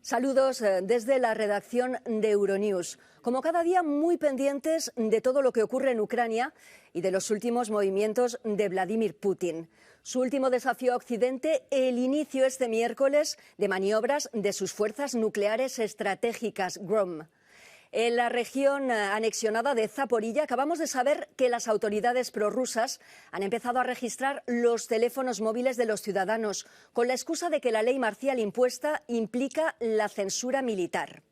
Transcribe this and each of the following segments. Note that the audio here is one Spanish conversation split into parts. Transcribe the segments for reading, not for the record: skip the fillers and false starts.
Saludos desde la redacción de Euronews. Como cada día, muy pendientes de todo lo que ocurre en Ucrania y de los últimos movimientos de Vladimir Putin. Su último desafío a Occidente, el inicio este miércoles de maniobras de sus fuerzas nucleares estratégicas, GROM. En la región anexionada de Zaporilla acabamos de saber que las autoridades prorrusas han empezado a registrar los teléfonos móviles de los ciudadanos con la excusa de que la ley marcial impuesta implica la censura militar.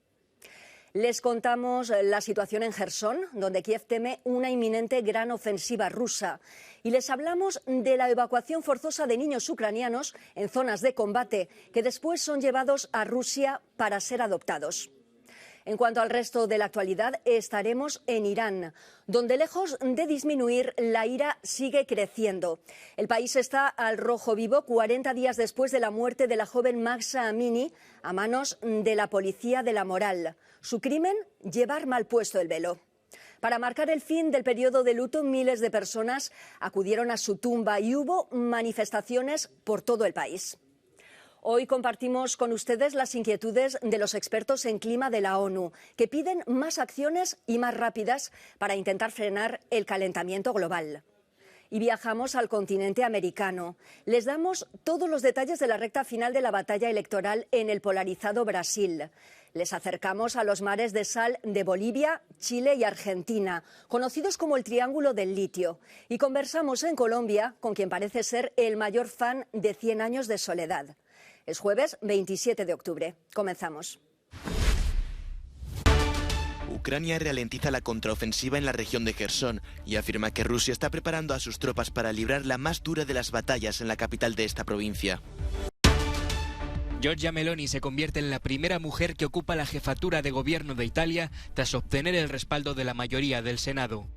Les contamos la situación en Jersón, donde Kiev teme una inminente gran ofensiva rusa. Y les hablamos de la evacuación forzosa de niños ucranianos en zonas de combate que después son llevados a Rusia para ser adoptados. En cuanto al resto de la actualidad, estaremos en Irán, donde lejos de disminuir, la ira sigue creciendo. El país está al rojo vivo 40 días después de la muerte de la joven Mahsa Amini a manos de la policía de la moral. Su crimen, llevar mal puesto el velo. Para marcar el fin del periodo de luto, miles de personas acudieron a su tumba y hubo manifestaciones por todo el país. Hoy compartimos con ustedes las inquietudes de los expertos en clima de la ONU, que piden más acciones y más rápidas para intentar frenar el calentamiento global. Y viajamos al continente americano. Les damos todos los detalles de la recta final de la batalla electoral en el polarizado Brasil. Les acercamos a los mares de sal de Bolivia, Chile y Argentina, conocidos como el Triángulo del Litio. Y conversamos en Colombia con quien parece ser el mayor fan de 100 años de soledad. Es jueves 27 de octubre. Comenzamos. Ucrania ralentiza la contraofensiva en la región de Jersón y afirma que Rusia está preparando a sus tropas para librar la más dura de las batallas en la capital de esta provincia. Giorgia Meloni se convierte en la primera mujer que ocupa la jefatura de gobierno de Italia tras obtener el respaldo de la mayoría del Senado.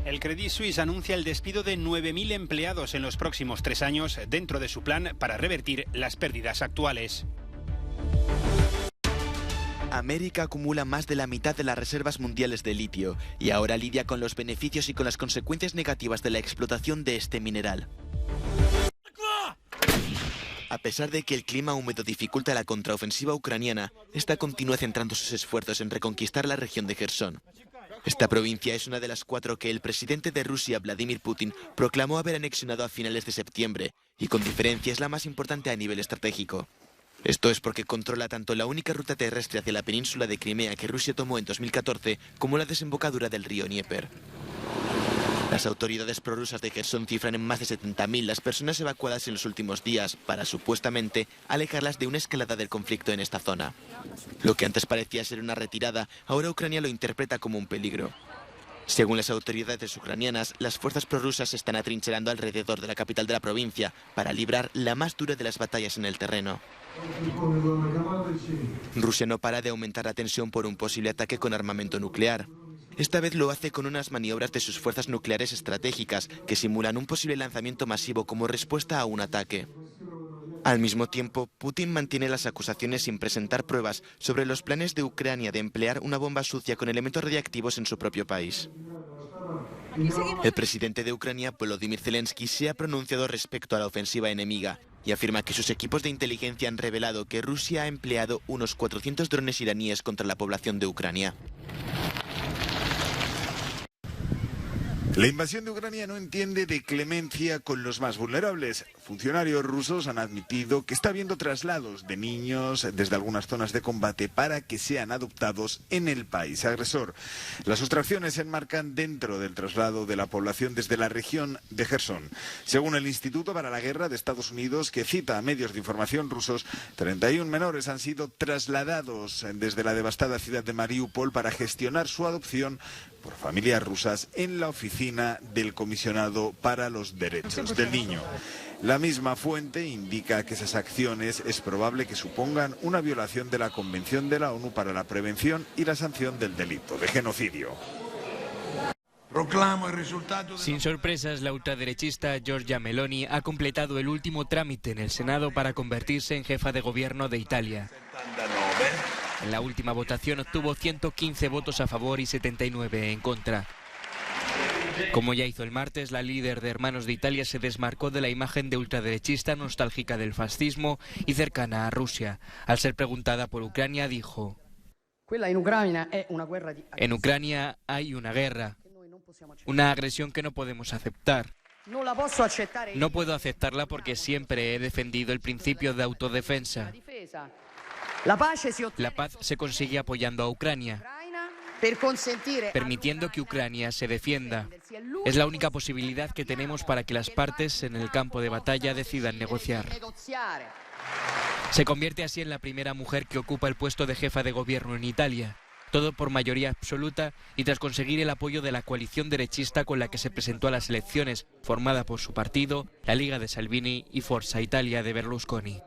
El Credit Suisse anuncia el despido de 9.000 empleados en los próximos 3 años dentro de su plan para revertir las pérdidas actuales. América acumula más de la mitad de las reservas mundiales de litio y ahora lidia con los beneficios y con las consecuencias negativas de la explotación de este mineral. A pesar de que el clima húmedo dificulta la contraofensiva ucraniana, esta continúa centrando sus esfuerzos en reconquistar la región de Jersón. Esta provincia es una de las 4 que el presidente de Rusia, Vladimir Putin, proclamó haber anexionado a finales de septiembre y con diferencia es la más importante a nivel estratégico. Esto es porque controla tanto la única ruta terrestre hacia la península de Crimea que Rusia tomó en 2014 como la desembocadura del río Dnieper. Las autoridades prorrusas de Jersón cifran en más de 70.000 las personas evacuadas en los últimos días para, supuestamente, alejarlas de una escalada del conflicto en esta zona. Lo que antes parecía ser una retirada, ahora Ucrania lo interpreta como un peligro. Según las autoridades ucranianas, las fuerzas prorrusas se están atrincherando alrededor de la capital de la provincia para librar la más dura de las batallas en el terreno. Rusia no para de aumentar la tensión por un posible ataque con armamento nuclear. Esta vez lo hace con unas maniobras de sus fuerzas nucleares estratégicas que simulan un posible lanzamiento masivo como respuesta a un ataque. Al mismo tiempo, Putin mantiene las acusaciones sin presentar pruebas sobre los planes de Ucrania de emplear una bomba sucia con elementos radiactivos en su propio país. El presidente de Ucrania, Volodymyr Zelensky, se ha pronunciado respecto a la ofensiva enemiga y afirma que sus equipos de inteligencia han revelado que Rusia ha empleado unos 400 drones iraníes contra la población de Ucrania. La invasión de Ucrania no entiende de clemencia con los más vulnerables. Funcionarios rusos han admitido que está habiendo traslados de niños desde algunas zonas de combate para que sean adoptados en el país agresor. Las sustracciones se enmarcan dentro del traslado de la población desde la región de Jersón. Según el Instituto para la Guerra de Estados Unidos, que cita a medios de información rusos, 31 menores han sido trasladados desde la devastada ciudad de Mariupol para gestionar su adopción por familias rusas en la oficina del Comisionado para los Derechos del Niño. La misma fuente indica que esas acciones es probable que supongan una violación de la Convención de la ONU para la Prevención y la Sanción del Delito de Genocidio. Sin sorpresas, la ultraderechista Giorgia Meloni ha completado el último trámite en el Senado para convertirse en jefa de gobierno de Italia. En la última votación obtuvo 115 votos a favor y 79 en contra. Como ya hizo el martes, la líder de Hermanos de Italia se desmarcó de la imagen de ultraderechista nostálgica del fascismo y cercana a Rusia. Al ser preguntada por Ucrania, dijo: en Ucrania hay una guerra, una agresión que no podemos aceptar. No puedo aceptarla porque siempre he defendido el principio de autodefensa. La paz se consigue apoyando a Ucrania, permitiendo que Ucrania se defienda. Es la única posibilidad que tenemos para que las partes en el campo de batalla decidan negociar. Se convierte así en la primera mujer que ocupa el puesto de jefa de gobierno en Italia. Todo por mayoría absoluta y tras conseguir el apoyo de la coalición derechista con la que se presentó a las elecciones, formada por su partido, la Liga de Salvini y Forza Italia de Berlusconi.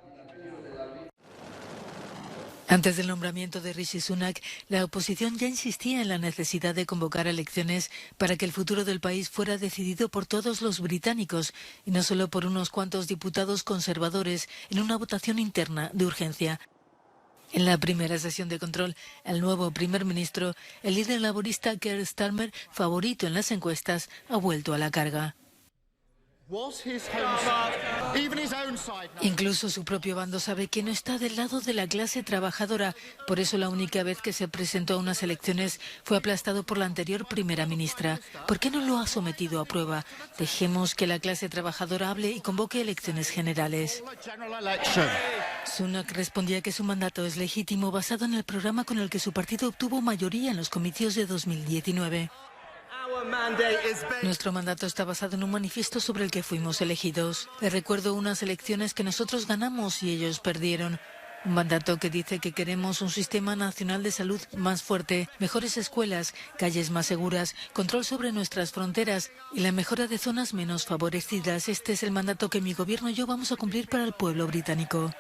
Antes del nombramiento de Rishi Sunak, la oposición ya insistía en la necesidad de convocar elecciones para que el futuro del país fuera decidido por todos los británicos y no solo por unos cuantos diputados conservadores en una votación interna de urgencia. En la primera sesión de control, el nuevo primer ministro, el líder laborista Keir Starmer, favorito en las encuestas, ha vuelto a la carga. Incluso su propio bando sabe que no está del lado de la clase trabajadora. Por eso la única vez que se presentó a unas elecciones fue aplastado por la anterior primera ministra. ¿Por qué no lo ha sometido a prueba? Dejemos que la clase trabajadora hable y convoque elecciones generales. Sunak respondía que su mandato es legítimo basado en el programa con el que su partido obtuvo mayoría en los comicios de 2019. Nuestro mandato está basado en un manifiesto sobre el que fuimos elegidos. Les recuerdo unas elecciones que nosotros ganamos y ellos perdieron. Un mandato que dice que queremos un sistema nacional de salud más fuerte, mejores escuelas, calles más seguras, control sobre nuestras fronteras y la mejora de zonas menos favorecidas. Este es el mandato que mi gobierno y yo vamos a cumplir para el pueblo británico.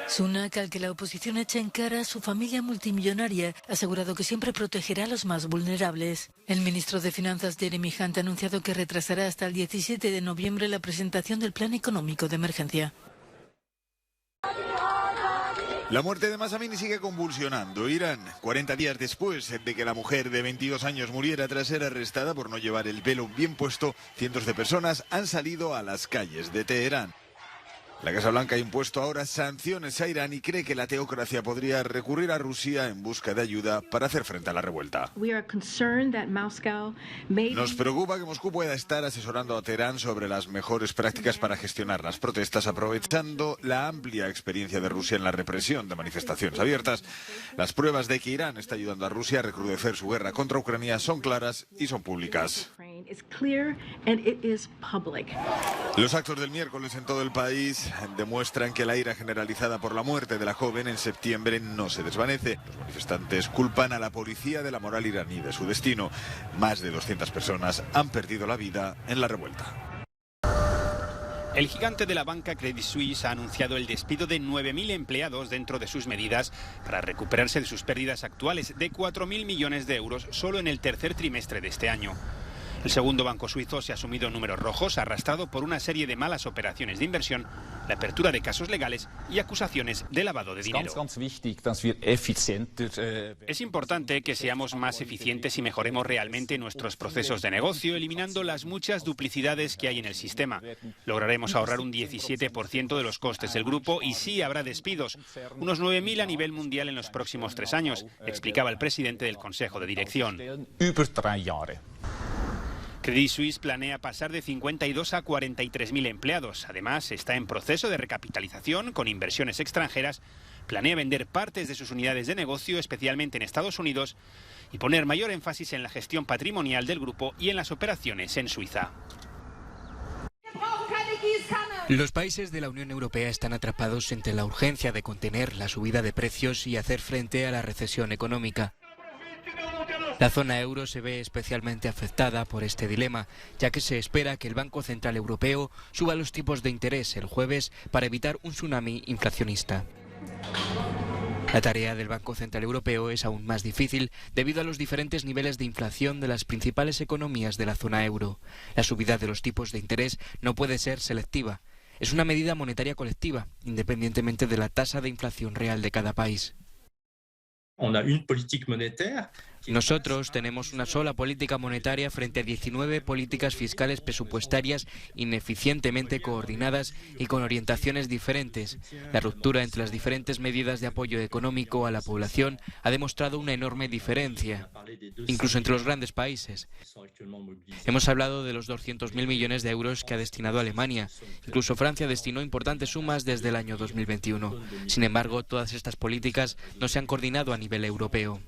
Sunak, al que la oposición echa en cara a su familia multimillonaria, ha asegurado que siempre protegerá a los más vulnerables. El ministro de Finanzas, Jeremy Hunt, ha anunciado que retrasará hasta el 17 de noviembre la presentación del plan económico de emergencia. La muerte de Mahsa Amini sigue convulsionando Irán. 40 días después de que la mujer de 22 años muriera tras ser arrestada por no llevar el velo bien puesto, cientos de personas han salido a las calles de Teherán. La Casa Blanca ha impuesto ahora sanciones a Irán y cree que la teocracia podría recurrir a Rusia en busca de ayuda para hacer frente a la revuelta. Nos preocupa que Moscú pueda estar asesorando a Teherán sobre las mejores prácticas para gestionar las protestas, aprovechando la amplia experiencia de Rusia en la represión de manifestaciones abiertas. Las pruebas de que Irán está ayudando a Rusia a recrudecer su guerra contra Ucrania son claras y son públicas. Los actos del miércoles en todo el país demuestran que la ira generalizada por la muerte de la joven en septiembre no se desvanece. Los manifestantes culpan a la policía de la moral iraní de su destino. Más de 200 personas han perdido la vida en la revuelta. El gigante de la banca Credit Suisse ha anunciado el despido de 9.000 empleados dentro de sus medidas para recuperarse de sus pérdidas actuales de 4.000 millones de euros solo en el tercer trimestre de este año. El segundo banco suizo se ha sumido en números rojos, arrastrado por una serie de malas operaciones de inversión, la apertura de casos legales y acusaciones de lavado de dinero. Es importante que seamos más eficientes y mejoremos realmente nuestros procesos de negocio, eliminando las muchas duplicidades que hay en el sistema. Lograremos ahorrar un 17% de los costes del grupo y sí habrá despidos, unos 9.000 a nivel mundial en los próximos 3 años, explicaba el presidente del Consejo de Dirección. Credit Suisse planea pasar de 52 a 43.000 empleados. Además, está en proceso de recapitalización con inversiones extranjeras. Planea vender partes de sus unidades de negocio, especialmente en Estados Unidos, y poner mayor énfasis en la gestión patrimonial del grupo y en las operaciones en Suiza. Los países de la Unión Europea están atrapados entre la urgencia de contener la subida de precios y hacer frente a la recesión económica. La zona euro se ve especialmente afectada por este dilema, ya que se espera que el Banco Central Europeo suba los tipos de interés el jueves para evitar un tsunami inflacionista. La tarea del Banco Central Europeo es aún más difícil debido a los diferentes niveles de inflación de las principales economías de la zona euro. La subida de los tipos de interés no puede ser selectiva. Es una medida monetaria colectiva, independientemente de la tasa de inflación real de cada país. Nosotros tenemos una sola política monetaria frente a 19 políticas fiscales presupuestarias ineficientemente coordinadas y con orientaciones diferentes. La ruptura entre las diferentes medidas de apoyo económico a la población ha demostrado una enorme diferencia, incluso entre los grandes países. Hemos hablado de los 200.000 millones de euros que ha destinado Alemania. Incluso Francia destinó importantes sumas desde el año 2021. Sin embargo, todas estas políticas no se han coordinado a nivel europeo.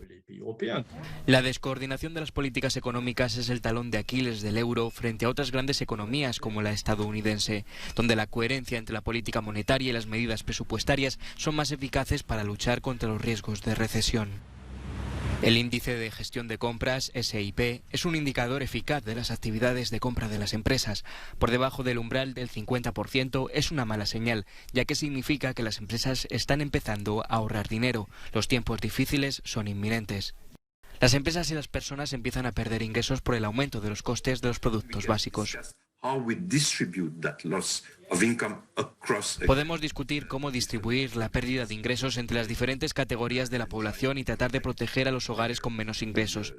La descoordinación de las políticas económicas es el talón de Aquiles del euro frente a otras grandes economías como la estadounidense, donde la coherencia entre la política monetaria y las medidas presupuestarias son más eficaces para luchar contra los riesgos de recesión. El índice de gestión de compras, SIP, es un indicador eficaz de las actividades de compra de las empresas. Por debajo del umbral del 50% es una mala señal, ya que significa que las empresas están empezando a ahorrar dinero. Los tiempos difíciles son inminentes. Las empresas y las personas empiezan a perder ingresos por el aumento de los costes de los productos básicos. Podemos discutir cómo distribuir la pérdida de ingresos entre las diferentes categorías de la población y tratar de proteger a los hogares con menos ingresos.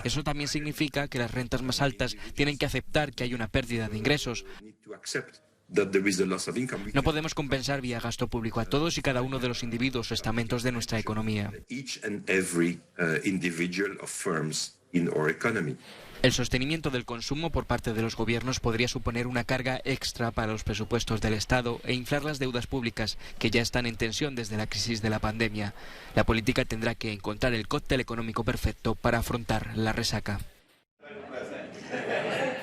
Eso también significa que las rentas más altas tienen que aceptar que hay una pérdida de ingresos. No podemos compensar vía gasto público a todos y cada uno de los individuos o estamentos de nuestra economía. El sostenimiento del consumo por parte de los gobiernos podría suponer una carga extra para los presupuestos del Estado e inflar las deudas públicas, que ya están en tensión desde la crisis de la pandemia. La política tendrá que encontrar el cóctel económico perfecto para afrontar la resaca.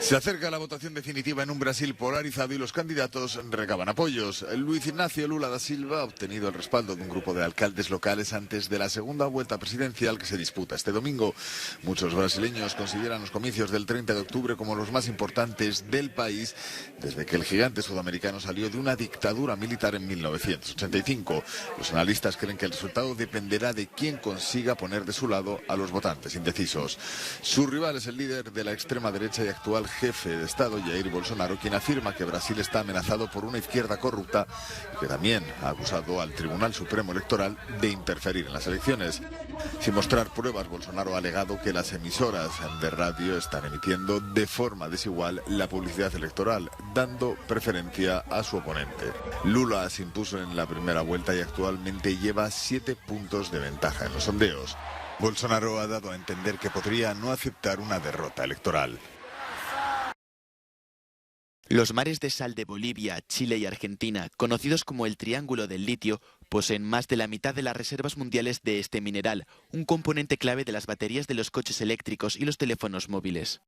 Se acerca la votación definitiva en un Brasil polarizado y los candidatos recaban apoyos. Luis Ignacio Lula da Silva ha obtenido el respaldo de un grupo de alcaldes locales antes de la segunda vuelta presidencial que se disputa este domingo. Muchos brasileños consideran los comicios del 30 de octubre como los más importantes del país desde que el gigante sudamericano salió de una dictadura militar en 1985. Los analistas creen que el resultado dependerá de quién consiga poner de su lado a los votantes indecisos. Su rival es el líder de la extrema derecha y actual jefe de Estado, Jair Bolsonaro, quien afirma que Brasil está amenazado por una izquierda corrupta y que también ha acusado al Tribunal Supremo Electoral de interferir en las elecciones. Sin mostrar pruebas, Bolsonaro ha alegado que las emisoras de radio están emitiendo de forma desigual la publicidad electoral, dando preferencia a su oponente. Lula se impuso en la primera vuelta y actualmente lleva 7 puntos de ventaja en los sondeos. Bolsonaro ha dado a entender que podría no aceptar una derrota electoral. Los mares de sal de Bolivia, Chile y Argentina, conocidos como el Triángulo del Litio, poseen más de la mitad de las reservas mundiales de este mineral, un componente clave de las baterías de los coches eléctricos y los teléfonos móviles.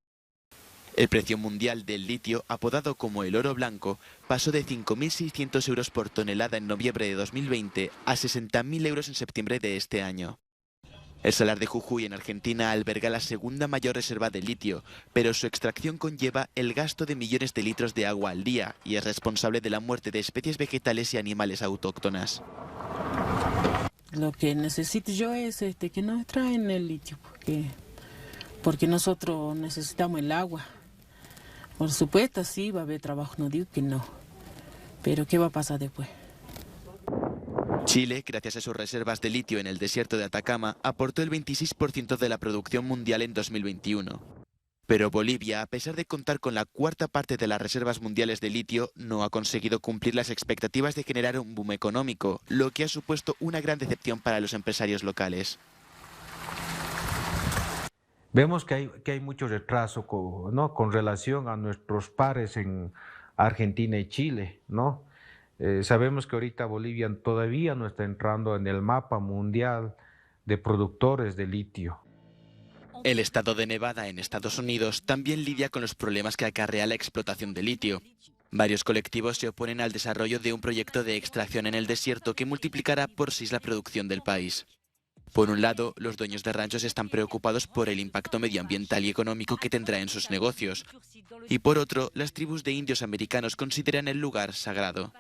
El precio mundial del litio, apodado como el oro blanco, pasó de 5.600 euros por tonelada en noviembre de 2020 a 60.000 euros en septiembre de este año. El salar de Jujuy en Argentina alberga la segunda mayor reserva de litio, pero su extracción conlleva el gasto de millones de litros de agua al día y es responsable de la muerte de especies vegetales y animales autóctonas. Lo que necesito yo es que nos traen el litio, porque nosotros necesitamos el agua. Por supuesto, sí, va a haber trabajo, no digo que no, pero ¿qué va a pasar después? Chile, gracias a sus reservas de litio en el desierto de Atacama, aportó el 26% de la producción mundial en 2021. Pero Bolivia, a pesar de contar con la cuarta parte de las reservas mundiales de litio, no ha conseguido cumplir las expectativas de generar un boom económico, lo que ha supuesto una gran decepción para los empresarios locales. Vemos que hay mucho retraso con relación a nuestros pares en Argentina y Chile, ¿no? Sabemos que ahorita Bolivia todavía no está entrando en el mapa mundial de productores de litio. El estado de Nevada en Estados Unidos también lidia con los problemas que acarrea la explotación de litio. Varios colectivos se oponen al desarrollo de un proyecto de extracción en el desierto que multiplicará por 6 la producción del país. Por un lado, los dueños de ranchos están preocupados por el impacto medioambiental y económico que tendrá en sus negocios. Y por otro, las tribus de indios americanos consideran el lugar sagrado.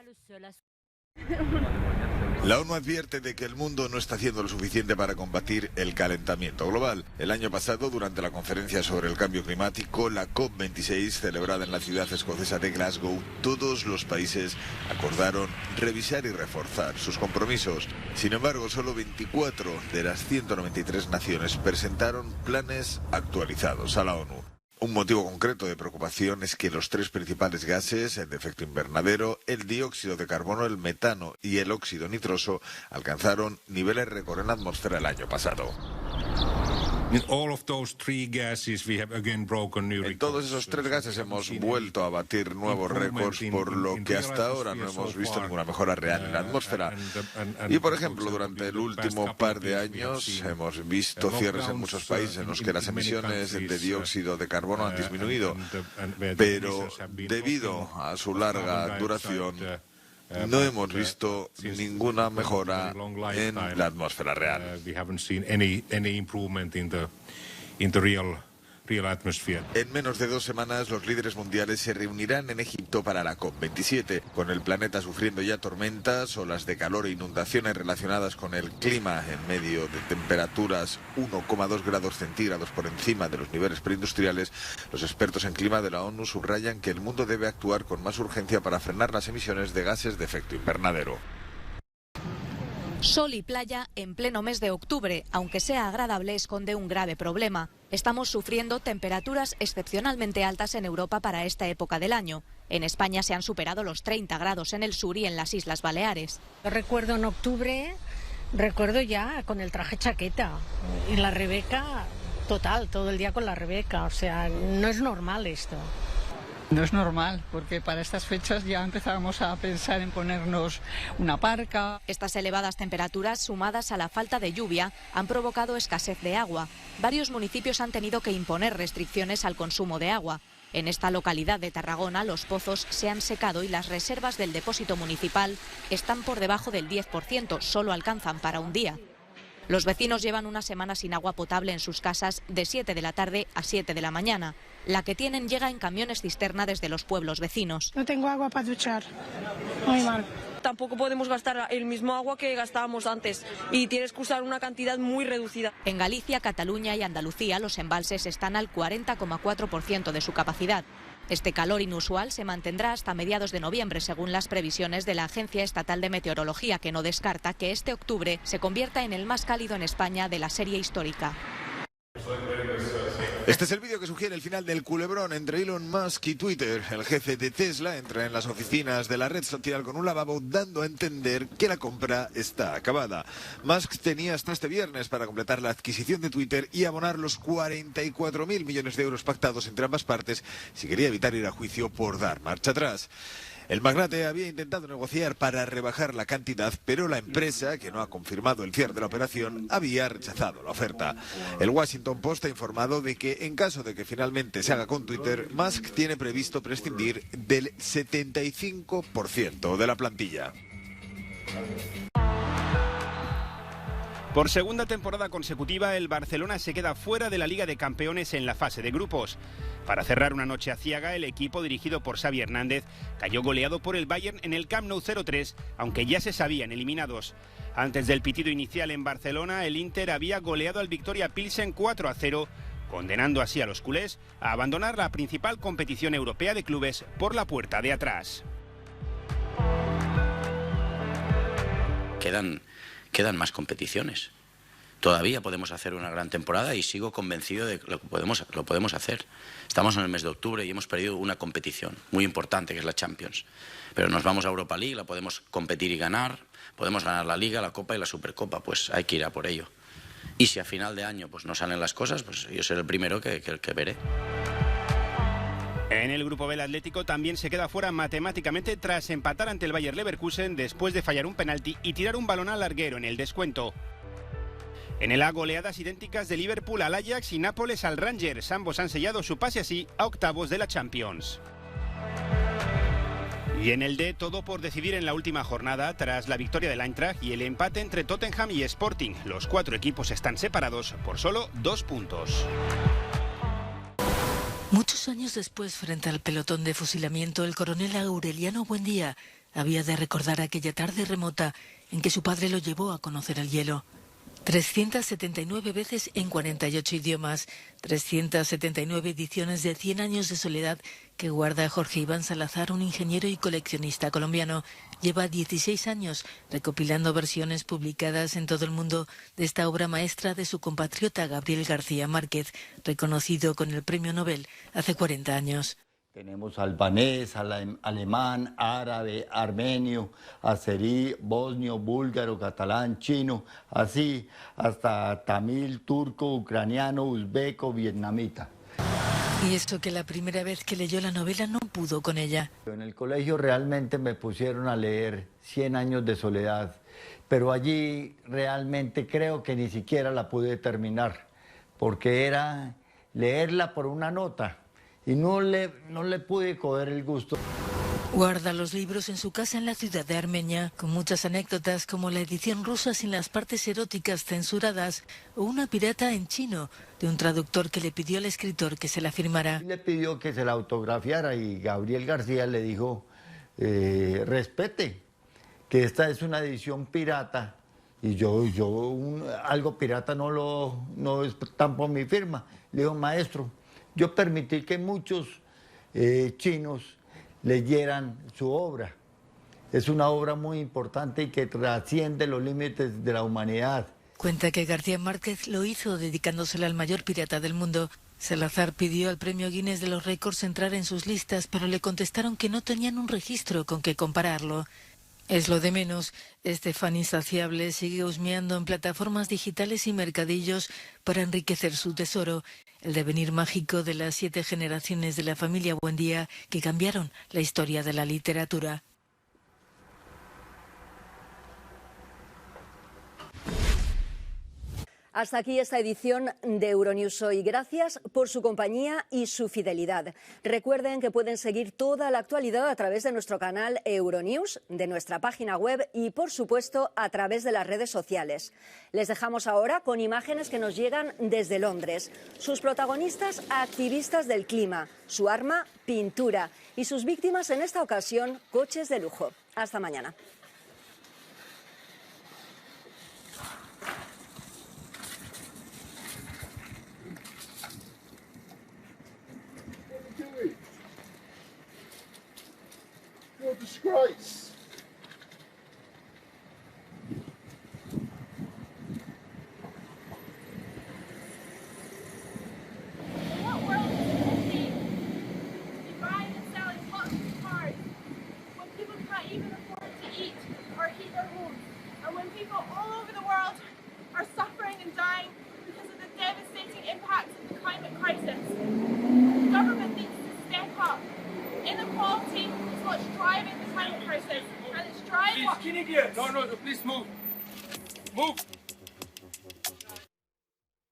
La ONU advierte de que el mundo no está haciendo lo suficiente para combatir el calentamiento global. El año pasado, durante la conferencia sobre el cambio climático, la COP26, celebrada en la ciudad escocesa de Glasgow, todos los países acordaron revisar y reforzar sus compromisos. Sin embargo, solo 24 de las 193 naciones presentaron planes actualizados a la ONU. Un motivo concreto de preocupación es que los tres principales gases de efecto invernadero, el dióxido de carbono, el metano y el óxido nitroso, alcanzaron niveles récord en la atmósfera el año pasado. En todos esos tres gases hemos vuelto a batir nuevos récords, por lo que hasta ahora no hemos visto ninguna mejora real en la atmósfera. Y, por ejemplo, durante el último par de años hemos visto cierres en muchos países en los que las emisiones de dióxido de carbono han disminuido, pero debido a su larga duración no hemos visto ninguna mejora en la atmósfera real. En menos de 2 semanas, los líderes mundiales se reunirán en Egipto para la COP27, con el planeta sufriendo ya tormentas, olas de calor e inundaciones relacionadas con el clima en medio de temperaturas 1,2 grados centígrados por encima de los niveles preindustriales. Los expertos en clima de la ONU subrayan que el mundo debe actuar con más urgencia para frenar las emisiones de gases de efecto invernadero. Sol y playa en pleno mes de octubre, aunque sea agradable, esconde un grave problema. Estamos sufriendo temperaturas excepcionalmente altas en Europa para esta época del año. En España se han superado los 30 grados en el sur y en las Islas Baleares. Yo recuerdo en octubre, recuerdo ya con el traje chaqueta y la Rebeca, total, todo el día con la Rebeca. O sea, no es normal esto. No es normal, porque para estas fechas ya empezábamos a pensar en ponernos una parca. Estas elevadas temperaturas, sumadas a la falta de lluvia, han provocado escasez de agua. Varios municipios han tenido que imponer restricciones al consumo de agua. En esta localidad de Tarragona, los pozos se han secado y las reservas del depósito municipal están por debajo del 10%, solo alcanzan para un día. Los vecinos llevan una semana sin agua potable en sus casas de 7 de la tarde a 7 de la mañana. La que tienen llega en camiones cisterna desde los pueblos vecinos. No tengo agua para duchar. Muy mal. Tampoco podemos gastar el mismo agua que gastábamos antes y tienes que usar una cantidad muy reducida. En Galicia, Cataluña y Andalucía los embalses están al 40,4% de su capacidad. Este calor inusual se mantendrá hasta mediados de noviembre, según las previsiones de la Agencia Estatal de Meteorología, que no descarta que este octubre se convierta en el más cálido en España de la serie histórica. Este es el vídeo que sugiere el final del culebrón entre Elon Musk y Twitter. El jefe de Tesla entra en las oficinas de la red social con un lavabo, dando a entender que la compra está acabada. Musk tenía hasta este viernes para completar la adquisición de Twitter y abonar los 44.000 millones de euros pactados entre ambas partes si quería evitar ir a juicio por dar marcha atrás. El magnate había intentado negociar para rebajar la cantidad, pero la empresa, que no ha confirmado el cierre de la operación, había rechazado la oferta. El Washington Post ha informado de que, en caso de que finalmente se haga con Twitter, Musk tiene previsto prescindir del 75% de la plantilla. Por segunda temporada consecutiva, el Barcelona se queda fuera de la Liga de Campeones en la fase de grupos. Para cerrar una noche aciaga, el equipo dirigido por Xavi Hernández cayó goleado por el Bayern en el Camp Nou 0-3, aunque ya se sabían eliminados. Antes del pitido inicial en Barcelona, el Inter había goleado al Victoria Pilsen 4-0, condenando así a los culés a abandonar la principal competición europea de clubes por la puerta de atrás. Quedan más competiciones. Todavía podemos hacer una gran temporada y sigo convencido de que lo podemos hacer. Estamos en el mes de octubre y hemos perdido una competición muy importante, que es la Champions. Pero nos vamos a Europa League, la podemos competir y ganar, podemos ganar la Liga, la Copa y la Supercopa, pues hay que ir a por ello. Y si a final de año pues no salen las cosas, pues yo seré el primero que veré. En el grupo B, el Atlético también se queda fuera matemáticamente tras empatar ante el Bayer Leverkusen después de fallar un penalti y tirar un balón al larguero en el descuento. En el A, goleadas idénticas de Liverpool al Ajax y Nápoles al Rangers. Ambos han sellado su pase así a octavos de la Champions. Y en el D, todo por decidir en la última jornada tras la victoria del Eintracht y el empate entre Tottenham y Sporting. Los 4 equipos están separados por solo 2 puntos. Muchos años después, frente al pelotón de fusilamiento, el coronel Aureliano Buendía había de recordar aquella tarde remota en que su padre lo llevó a conocer el hielo. 379 veces en 48 idiomas, 379 ediciones de 100 años de soledad que guarda Jorge Iván Salazar, un ingeniero y coleccionista colombiano. Lleva 16 años recopilando versiones publicadas en todo el mundo de esta obra maestra de su compatriota Gabriel García Márquez, reconocido con el Premio Nobel hace 40 años. Tenemos albanés, alemán, árabe, armenio, azerí, bosnio, búlgaro, catalán, chino, así hasta tamil, turco, ucraniano, uzbeco, vietnamita. Y esto que la primera vez que leyó la novela no pudo con ella. En el colegio realmente me pusieron a leer 100 años de soledad, pero allí realmente creo que ni siquiera la pude terminar, porque era leerla por una nota. Y no le pude coger el gusto. Guarda los libros en su casa en la ciudad de Armenia, con muchas anécdotas como la edición rusa sin las partes eróticas censuradas o una pirata en chino de un traductor que le pidió al escritor que se la firmara. Le pidió que se la autografiara y Gabriel García le dijo, respete, que esta es una edición pirata y algo pirata no es tampoco mi firma. Le dijo, maestro, yo permití que muchos chinos leyeran su obra. Es una obra muy importante y que trasciende los límites de la humanidad. Cuenta que García Márquez lo hizo dedicándosela al mayor pirata del mundo. Salazar pidió al premio Guinness de los récords entrar en sus listas, pero le contestaron que no tenían un registro con que compararlo. Es lo de menos. Fan insaciable sigue husmeando en plataformas digitales y mercadillos para enriquecer su tesoro, el devenir mágico de las 7 generaciones de la familia Buendía que cambiaron la historia de la literatura. Hasta aquí esta edición de Euronews hoy. Gracias por su compañía y su fidelidad. Recuerden que pueden seguir toda la actualidad a través de nuestro canal Euronews, de nuestra página web y, por supuesto, a través de las redes sociales. Les dejamos ahora con imágenes que nos llegan desde Londres. Sus protagonistas, activistas del clima. Su arma, pintura. Y sus víctimas, en esta ocasión, coches de lujo. Hasta mañana. What a disgrace. What world is this? You buying and selling lots of cars when people can't even afford to eat or heat their homes, and when people all over the world are suffering and dying because of the devastating impacts of the climate crisis. The government needs to step up. Inequality is what's driving the climate crisis, and it's driving. Please, no, please move. Move.